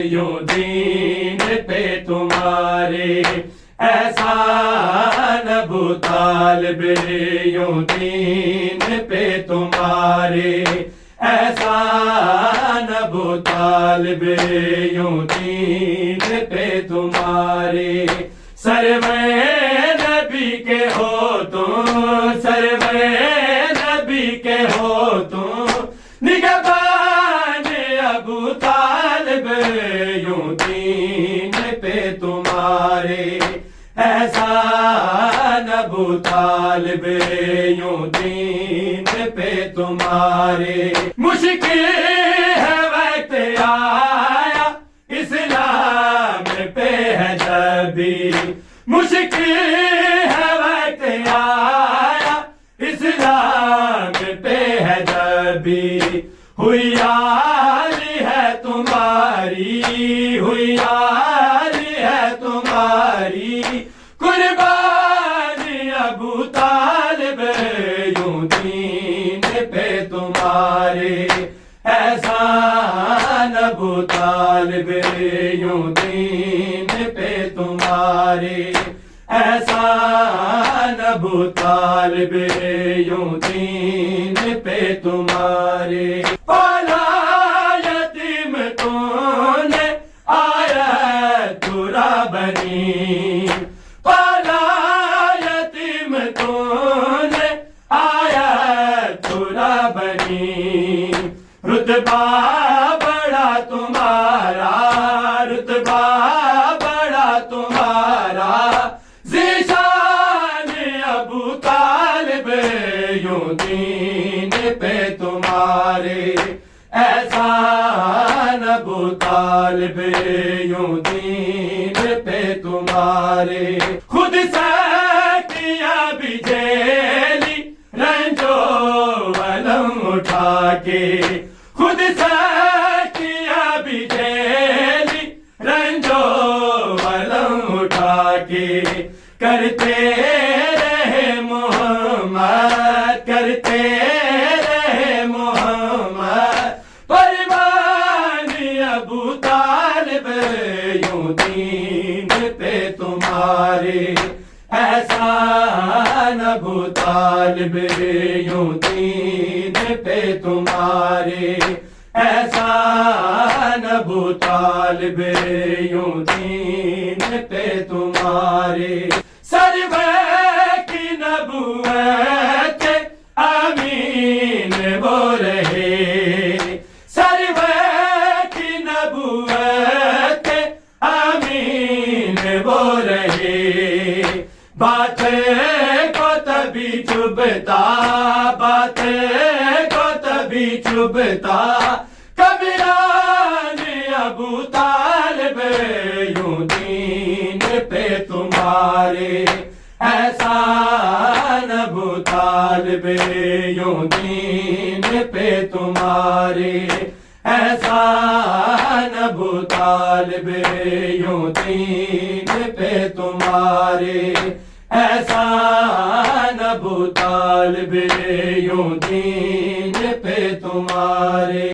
یوں دین پہ تمہارے احسان ابو طالب، یوں دین پہ تمہارے احسان ابو طالب، یوں دین پہ تمہارے سرور نبی کے ہو تم، سرور نبی کے ہو تم، نگہبان ابو طالب، یوں دین پہ تمہارے احسان ابو طالب، یوں دین پہ تمہارے مشکل ہے وقت آیا اسلام پہ ہے جب بھی، مشکل ہے وقت آیا اسلام پہ ہے جب بھی، ہوئی آلی ہے تمہاری، ہوئی آلی ہے تمہاری قربانی ابو طالب، یوں دین پہ تمہارے احسان ابو طالب، یوں دین پہ تمہارے احسان ابو طالب، یوں دین پہ تمہارے پالا یتیم تو نے آیت ترا بنی، پالا یتیم تو نے آیت ترا بنی، رتبہ بڑا تمہارا، رتبہ بڑا تمہارا ذیشان ابو طالب، یوں دین پہ تمہارے احسان ابو طالب، یوں دین پہ تمہارے خود سے کیا بھی جیلی رنجو علم اٹھا کے، خود سے کیا بھی جیلی رنجو علم اٹھا کے، کرتے رہے محمد، کرتے رہے محمد پروانی ابو طالب، یوں دین پہ تمہارے احسان ابو طالب، یوں دین پہ تمہارے احسان ابو طالب، یوں دین پہ تمہارے سرور کی نبوت امین وہ رہے، سرور کی نبوت امین وہ رہے، بات کو تبھی چبھتا، بات کو تبھی چبھتا کبران ابو طالب، یوں دین پہ تمہارے احسان ابو طالب، یوں دین پہ تمہارے احسان ابو طالب، یوں دین پہ تمہارے احسان ابو طالب، یوں دین پہ تمہارے